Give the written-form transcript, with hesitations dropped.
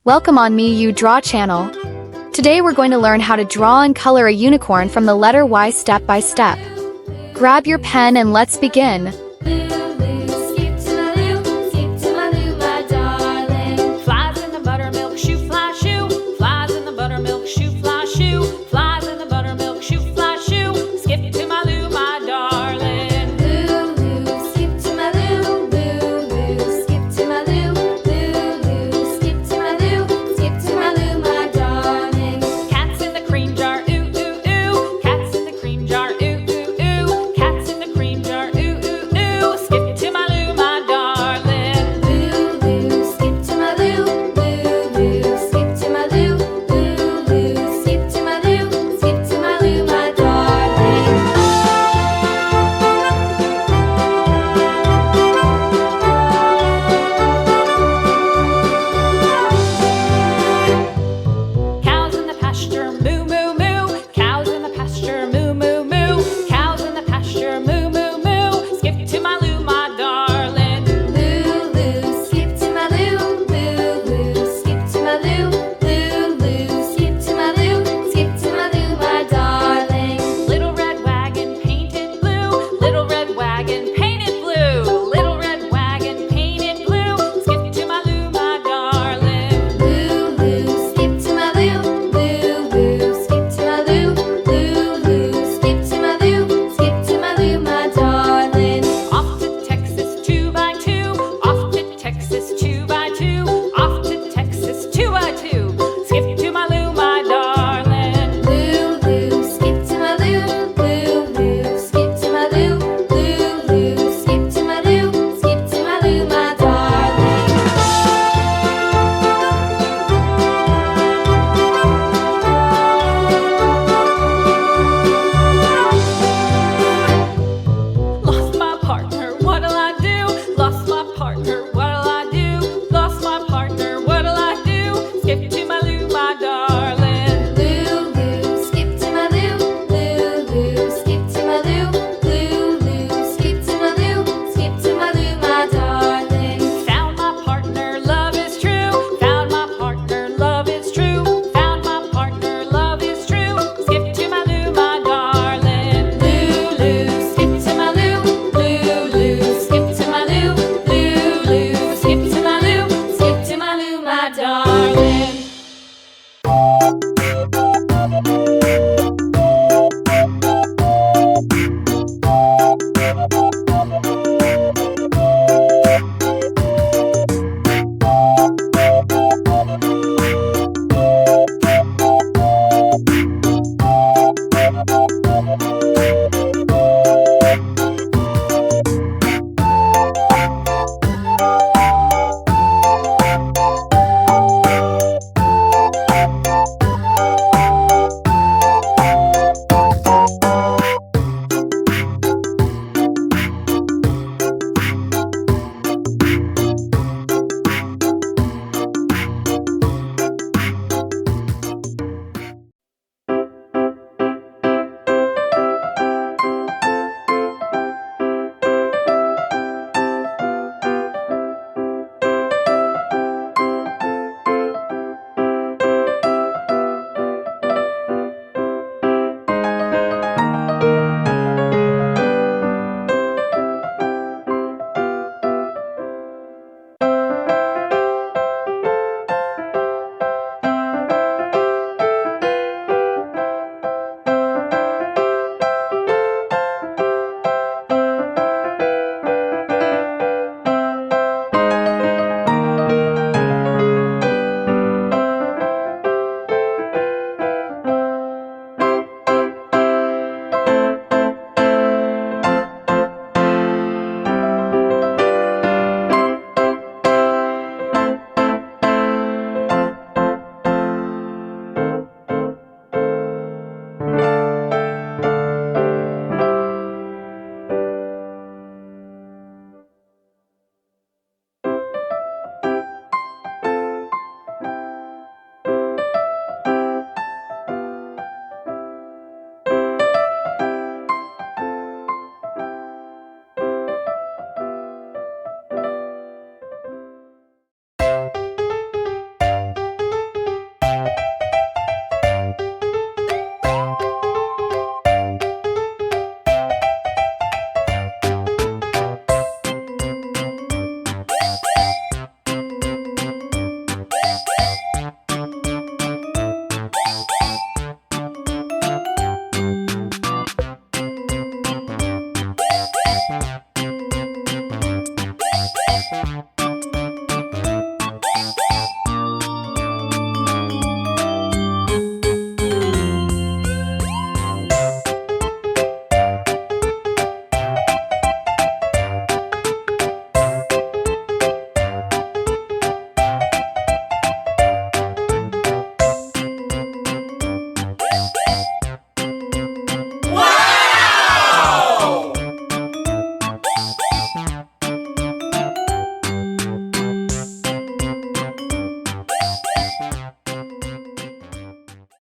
Welcome on Me You Draw channel. Today we're going to learn how to draw and color a unicorn from the letter Y step by step. Grab your pen and let's begin. Flies in the buttermilk shoe, fly shoe. Flies in the buttermilk shoe, fly shoe. Flies in the buttermilk shoe, fly shoe. Skip to my loo, my darling. Loo, skip to my loo. Loo, skip to my loo. Loo, skip to my loo. Skip to my loo, my darling. Cats in the cream jar, ooh, ooh, ooh. Cats in the cream jar, ooh, ooh, ooh. Cats in the cream jar, ooh, ooh, ooh. Skip to my loo, my darling. Loo, skip to my loo. Loo, skip to my loo. Loo, skip to my loo. Skip to my loo, my darling. Cows in the pasture, moo, moo, moo. Cows in the pasture, moo, moo, moo. Cows in the pasture, moo, moo, moo. Skip to my loo, my darling. Loo, skip to my loo. Loo, skip to my loo. Loo, skip to my loo. Skip to my loo, my darling. Little red wagon painted blue. Little red wagon painted blue. Little red wagon painted blue. Skip to my loo, my darling. Loo, skip to my loo. Loo, skip to my loo. Loo, skip to my loo. Skip to my loo, my darling. Off to Texas 2x2. Off to Texas 2x2. Off to Texas 2x2. Skip to my loo, my darling. Loo, skip to my loo. Loo, skip to my loo. Loo, skip to my loo. Skip to my loo, my darling. Lost my partner, what'll I do? Lost my partner,